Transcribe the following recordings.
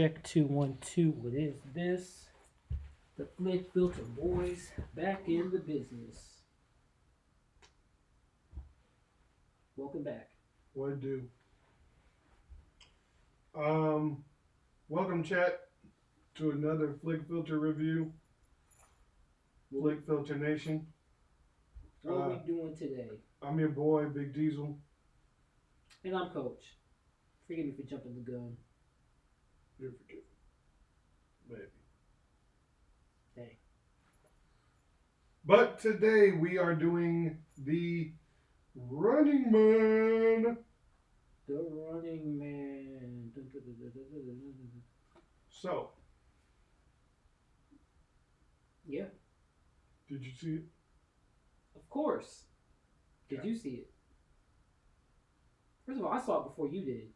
Check 2 1 2. What is this? The Flick Filter Boys back in the business. Welcome back. What do? Um, Welcome chat to another Flick Filter review. Flick Filter Nation. What are we doing today? I'm your boy, Big Diesel. And I'm Coach. Forgive me for jumping the gun. You're forgiven. Maybe. Dang. But today we are doing the Running Man. The Running Man. So. Yeah. Did you see it? Of course. Did Yeah. you see it? First of all, I saw it before you did.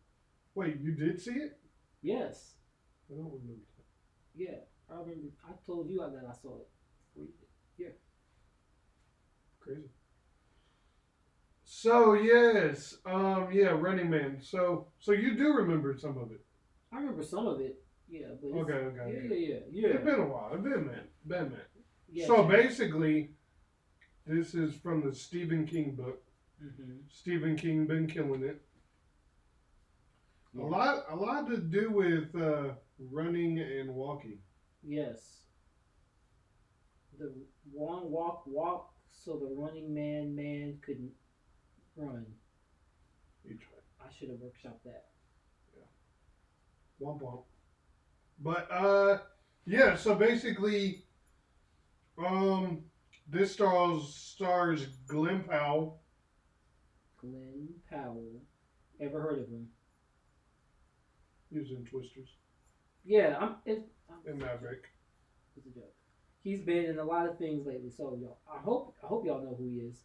Wait, you did see it? Yes. I don't remember that. Yeah. I remember. I told you that I saw it before you did. Yeah. Crazy. So yes, Running Man. So you do remember some of it. I remember some of it. Yeah, but Okay. yeah. It's been a while. It's been a minute. Yeah, So basically, this is from the Stephen King book. Mm-hmm. Stephen King been killing it. Yeah. A lot to do with running and walking. Yes. The one walk, so the running man couldn't run. He tried. I should have workshopped that. Yeah. Womp womp. But yeah. So basically, this stars Glenn Powell. Glenn Powell. Ever heard of him? He was in Twisters Yeah, and Maverick. It's a joke. He's been in a lot of things lately, so y'all. I hope y'all know who he is.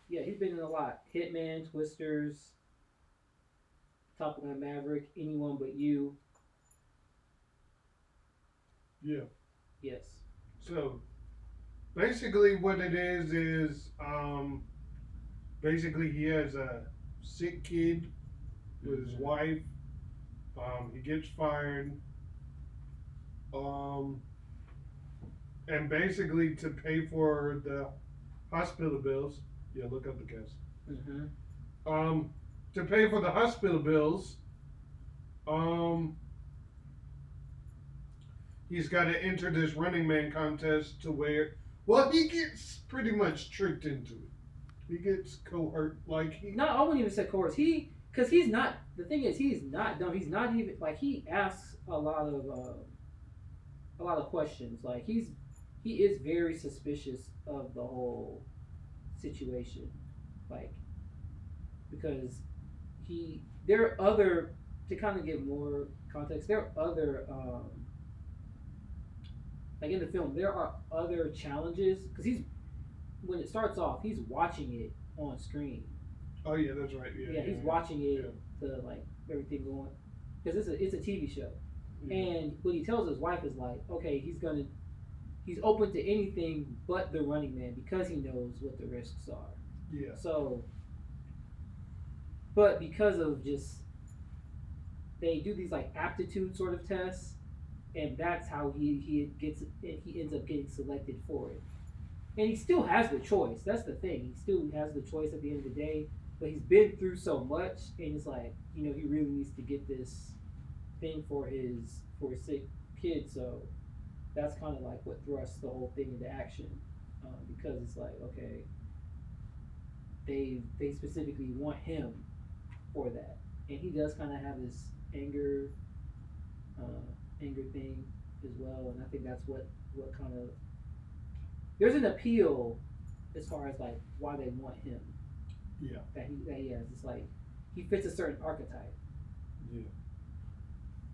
Yeah, he's been in a lot. Hitman, Twisters, Top Gun Maverick, Anyone But You. Yeah. Yes. So basically, what it is basically he has a sick kid with his wife. He gets fired. And basically to pay for the hospital bills. Yeah, look up the cast. Mm-hmm. To pay for the hospital bills, he's got to enter this Running Man contest to where, well, he gets pretty much tricked into it. He gets coerced, like he. No, I wouldn't even say coerced. Because he's not. The thing is, he's not dumb. He's not even like he asks a lot of questions. Like he is very suspicious of the whole situation, like because there are other to kind of give more context. There are other like in the film there are other challenges because he's when it starts off he's watching it on screen. Oh yeah, that's right. Yeah, He's watching it to like everything going because it's a TV show, and what he tells his wife is like, okay, he's open to anything but the Running Man because he knows what the risks are. Yeah. So, but because of just they do these like aptitude sort of tests, and that's how he ends up getting selected for it. And he still has the choice. That's the thing. He still has the choice at the end of the day. But he's been through so much, and it's like he really needs to get this thing for his sick kid. So that's kind of like what thrusts the whole thing into action, because it's like okay, they specifically want him for that, and he does kind of have this anger thing as well, and I think that's what kind of there's an appeal as far as like why they want him. Yeah. That he has. It's like he fits a certain archetype. Yeah.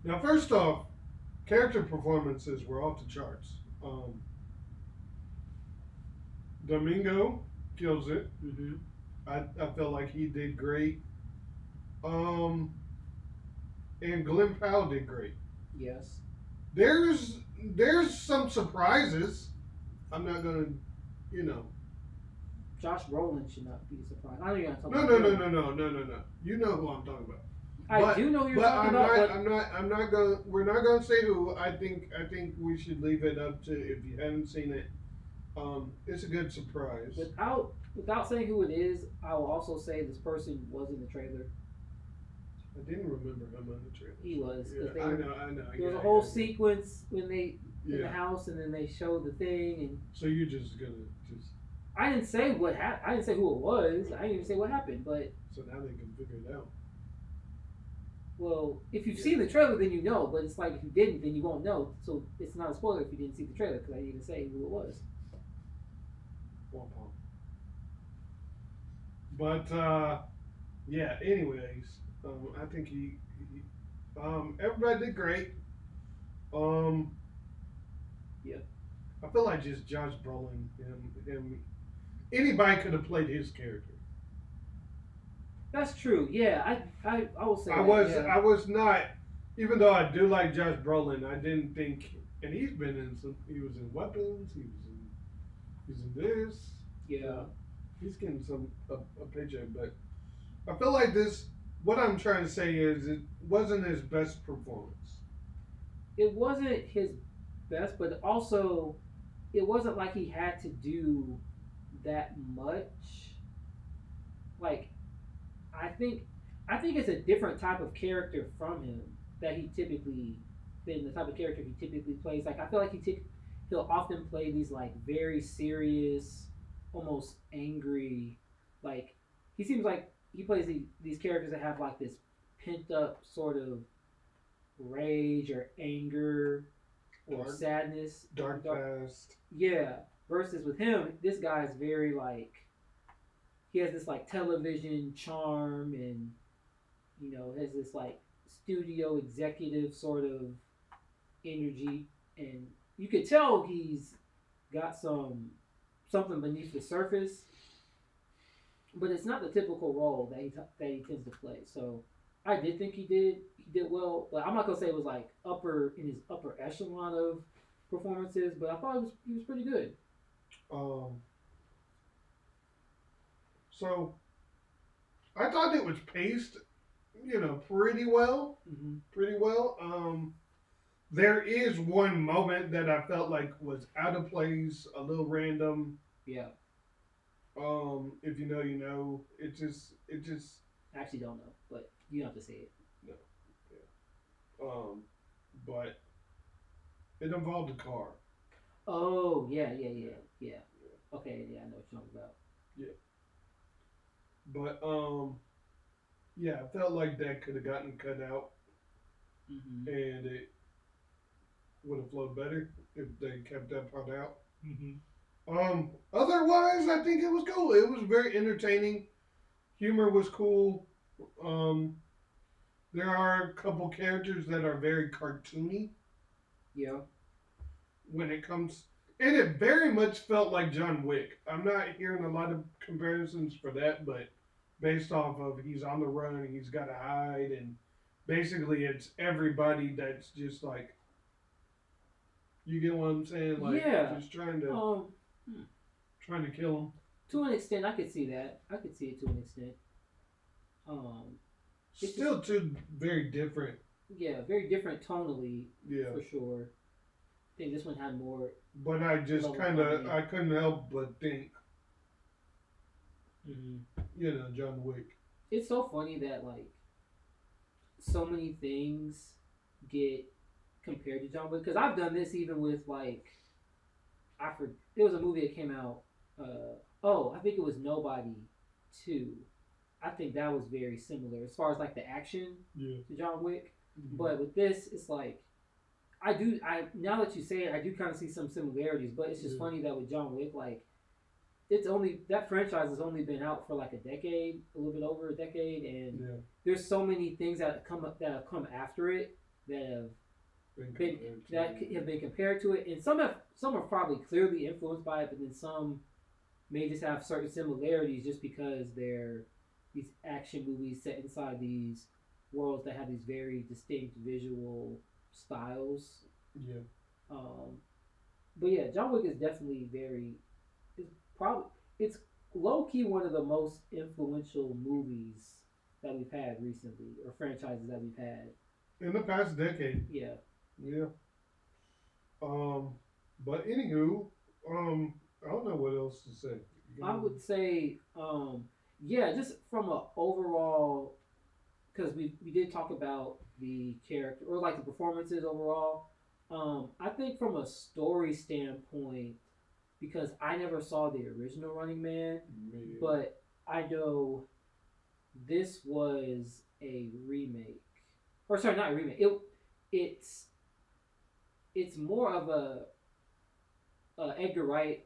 Now, first off, character performances were off the charts. Domingo kills it. Mm-hmm. I felt like he did great. And Glenn Powell did great. Yes. There's some surprises. I'm not gonna, you know. Josh Brolin should not be surprised. I know you're not talking No. about him. No. You know who I'm talking about. I do know who you're but talking about, but I'm not going. We're not going to say who. I think we should leave it up to if you haven't seen it. It's a good surprise. without saying who it is, I will also say this person was in the trailer. I didn't remember him on the trailer. He was because Yeah, I know. there was Yeah, a whole yeah, sequence when they in the yeah. house, and then they showed the thing, and So you're just gonna just I didn't say what happened. I didn't say who it was. I didn't even say what happened. But so now they can figure it out. well, if you've Yeah. seen the trailer, then you know. But it's like if you didn't, then you won't know. So it's not a spoiler if you didn't see the trailer because I didn't even say who it was. Womp womp. But yeah. Anyways, I think everybody did great. Um, Yeah, I feel like just Josh Brolin, him, anybody could have played his character. that's true. Yeah, I will say I that. was Yeah. I was not, even though I do like Josh Brolin, I didn't think, and he's been in some. He was in Weapons. He's in this. Yeah. He's getting a paycheck, but I feel like this. What I'm trying to say is it wasn't his best performance. It wasn't his best, but also it wasn't like he had to do that much. Like I think I think it's a different type of character from him that he typically than the type of character he typically plays. Like I feel like he'll often play these like very serious, almost angry, like he seems like he plays these characters that have like this pent up sort of rage or anger or Dark, sadness. dark past. Yeah. Versus with him, this guy's very like he has this like television charm and has this like studio executive sort of energy, and you could tell he's got something beneath the surface, but it's not the typical role that he tends to play. So I did think he did well, but I'm not gonna say it was like upper in his upper echelon of performances, but I thought he was pretty good. Um, so I thought it was paced, pretty well, Mm-hmm. pretty well. There is one moment that I felt like was out of place, a little random. Yeah, If you know, you know. It just, I actually don't know, but you don't have to say it. no, yeah. But it involved a car. Oh yeah. Yeah, Okay, yeah, I know what you're talking about. yeah. But yeah, I felt like that could have gotten cut out, Mm-hmm. and it would have flowed better if they kept that part out. Mm-hmm. Otherwise, I think it was cool. It was very entertaining. Humor was cool. Um, there are a couple characters that are very cartoony Yeah. when it comes, and it very much felt like John Wick. I'm not hearing a lot of comparisons for that, but based off of he's on the run, he's got to hide, and basically it's everybody that's just like, you get what I'm saying? Like, Yeah. just trying to Hmm. kill him. To an extent, I could see that. I could see it to an extent. It's Still two very different. Yeah, very different tonally Yeah. for sure. I think this one had more. But I just Level kind of, comedy. I couldn't help but think, Mm-hmm. John Wick. It's so funny that like so many things get compared to John Wick because I've done this even with like there was a movie that came out. I think it was Nobody 2. I think that was very similar as far as like the action Yeah. to John Wick. Mhm. But with this, it's like I now that you say it, I do kind of see some similarities. But it's just Yeah. funny that with John Wick, like it's only that franchise has only been out for like a decade, a little bit over a decade, and Yeah. there's so many things that have come after it that have have been compared to it, and some are probably clearly influenced by it, but then some may just have certain similarities just because they're these action movies set inside these worlds that have these very distinct visual styles. Yeah. But yeah, John Wick is definitely it's probably it's low key one of the most influential movies that we've had recently, or franchises that we've had. in the past decade. Yeah, Yeah. Um, but anywho, I don't know what else to say. I You would say, yeah, just from a overall, because we did talk about the character or like the performances overall. I think from a story standpoint, because I never saw the original Running Man, know, but I know this was a remake, or sorry, not a remake. It's it's more of a Edgar Wright,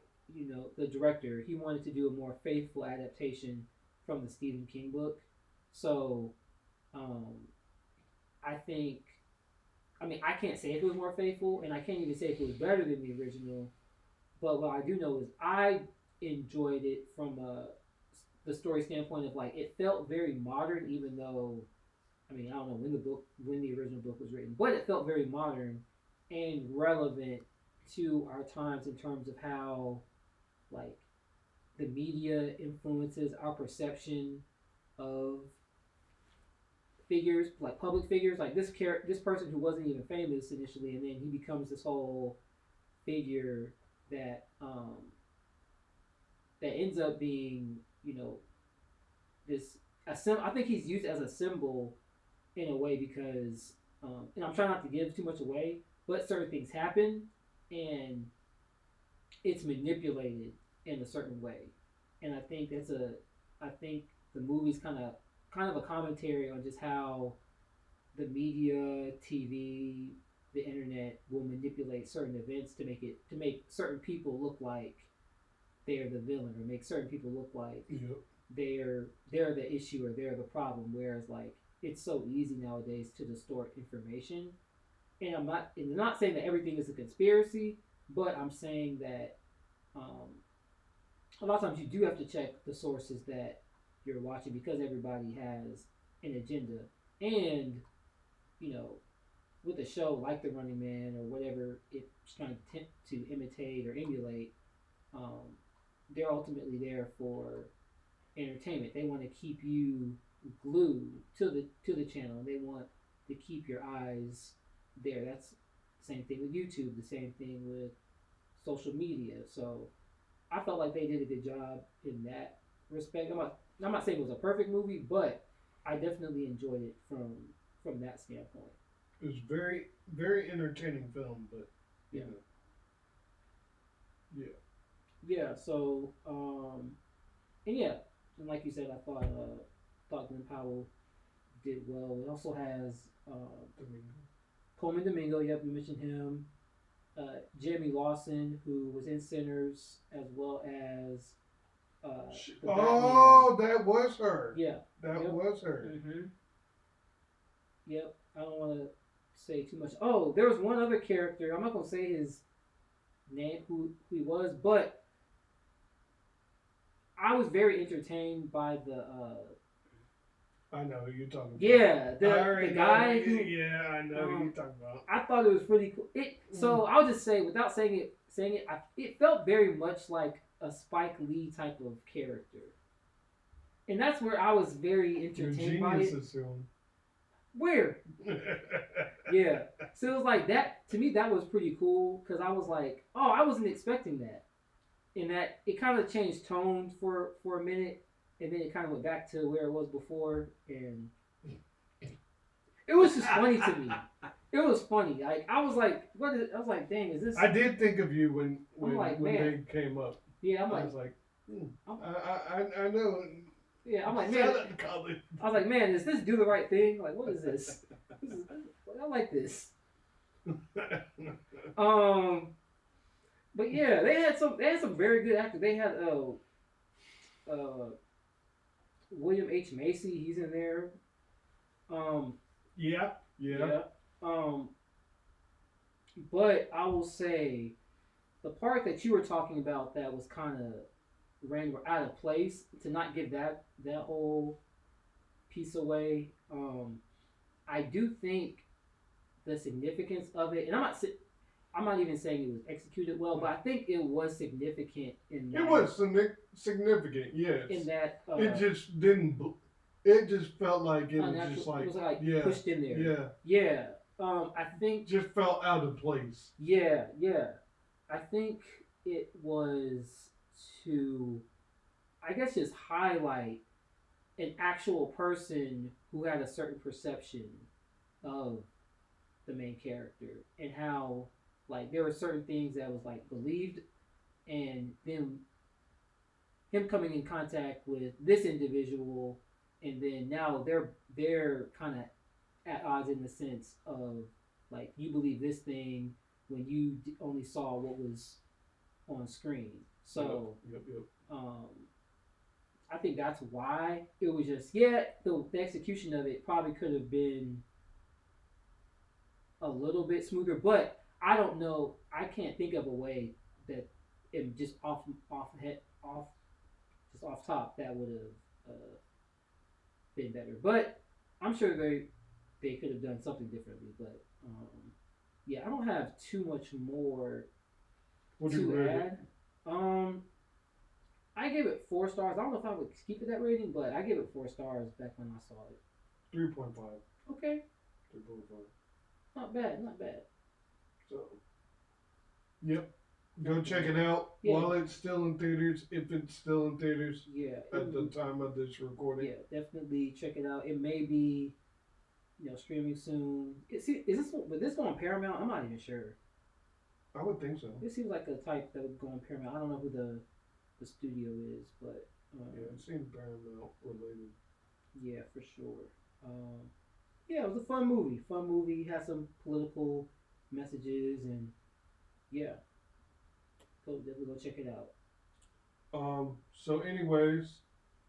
the director. He wanted to do a more faithful adaptation from the Stephen King book. So um, I think, I mean, I can't say if it was more faithful, and I can't even say if it was better than the original. But what I do know is I enjoyed it from the story standpoint of like it felt very modern, even though I mean I don't know when the original book was written, but it felt very modern and relevant to our times in terms of how like the media influences our perception of figures, like public figures, like this person who wasn't even famous initially, and then he becomes this whole figure that that ends up being, this I think he's used as a symbol in a way because, and I'm trying not to give too much away, but certain things happen and it's manipulated in a certain way, and I think the movie's kind of a commentary on just how the media, TV, the internet will manipulate certain events to make certain people look like they're the villain, or make certain people look like yep. they're the issue or they're the problem. Whereas like it's so easy nowadays to distort information. And I'm not saying that everything is a conspiracy, but I'm saying that a lot of times you do have to check the sources that you're watching because everybody has an agenda. And you know, with a show like The Running Man or whatever it's trying to imitate or emulate, um, they're ultimately there for entertainment. They want to keep you glued to the channel. They want to keep your eyes there. That's the same thing with YouTube. The same thing with social media. So I felt like they did a good job in that respect. I'm not saying it was a perfect movie, but I definitely enjoyed it from that standpoint. It was very, very entertaining film, but you Yeah. know, yeah. Yeah. So and yeah, and like you said, I thought Glenn Powell did well. It also has Domingo. Coleman Domingo. Yep, you mentioned him. Jeremy Lawson, who was in Sinners, as well as the Batman. Oh, that was her. Yeah. That Yep. was her. Yep. I don't want to say too much. Oh, there was one other character. I'm not gonna say his name, who he was, but I was very entertained by the I know who you're talking about. yeah, I already the know guy who, who yeah, I know who you're talking about. I thought it was pretty cool. I'll just say without saying it, it felt very much like a Spike Lee type of character, and that's where I was very You're entertained by it. geniuses, soon. Where, yeah, so it was like that to me. That was pretty cool because I was like, oh, I wasn't expecting that, and that it kind of changed tones for a minute, and then it kind of went back to where it was before, and it was just funny to me. It was funny. Like I was like, what is? I was like, dang, is this? I did think of you I'm like, when man. they came up. Yeah, I'm I like, was like, I'm, I know. yeah, I'm like, Sell man. it in college. I was like, man, does this do the right thing? Like, what is this? I like this. Um, but yeah, they had some very good actors. They had William H Macy. He's in there. Um, yeah. yeah. Um, but I will say the part that you were talking about that was kind of ran out of place to not give that whole piece away. I do think the significance of it, and I'm not even saying it was executed well, but I think it was significant in that. It was significant, yes. In that, it just didn't. It just felt like it was unnatural. just like It was like yeah, pushed in there. yeah, Yeah. I think. just felt out of place. Yeah, yeah. I think it was to, I guess, just highlight an actual person who had a certain perception of the main character and how like there were certain things that was like believed, and then him coming in contact with this individual, and then now they're kind of at odds in the sense of like you believe this thing when you only saw what was on screen. So Yep. um, I think that's why it was just yeah the execution of it probably could have been a little bit smoother, but I don't know. I can't think of a way that it just off just off top that would have been better. But I'm sure they could have done something differently. But yeah, I don't have too much more What do you to rate it? add. Um, I gave it 4 stars. I don't know if I would keep it that rating, but I gave it 4 stars back when I saw it. 3.5. Okay, 3.5. not bad, not bad. So, yep. Go check it out Yeah. while it's still in theaters, if it's still in theaters Yeah, at the time of this recording. yeah, definitely check it out. It may be, streaming soon. Would this go on Paramount? I'm not even sure. I would think so. It seems like a type that would go on Paramount. I don't know who the studio is, but Yeah, it seems Paramount related. yeah, for sure. Yeah, it was a fun movie. Fun movie. Had some political messages, and yeah, definitely go check it out. So anyways,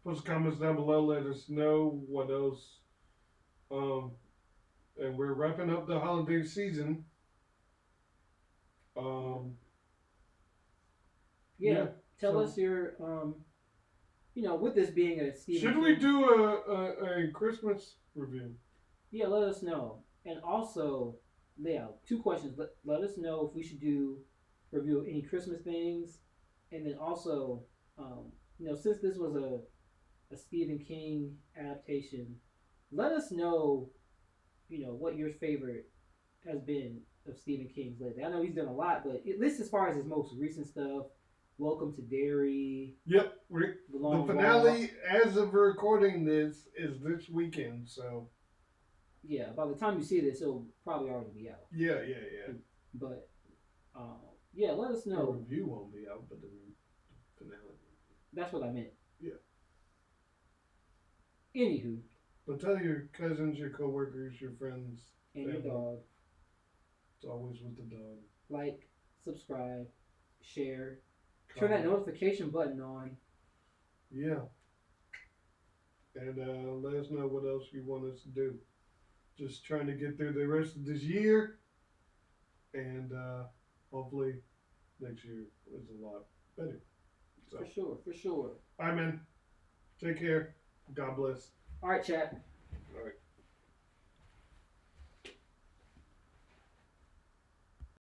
post comments down below, let us know what else. And we're wrapping up the holiday season. Yeah, tell us your with this being a Stephen Should King, we do a Christmas review? yeah, let us know. And also, yeah, 2 questions. Let us know if we should review any Christmas things, and then also, since this was a Stephen King adaptation, let us know, what your favorite has been of Stephen King's lately. I know he's done a lot, but at least as far as his most recent stuff, Welcome to Derry. Yep, The finale, as of recording this, is this weekend. So yeah, by the time you see this, it'll probably already be out. yeah. But yeah, let us know. The review won't be out, but the finale. That's what I meant. Yeah. Anywho. But tell your cousins, your coworkers, your friends, And your dog. It's always with the dog. Like, subscribe, share, turn that notification button on. Yeah. And let us know what else you want us to do. Just trying to get through the rest of this year. And hopefully next year is a lot better. So. For sure. All right, man. Take care. God bless. All right, chat.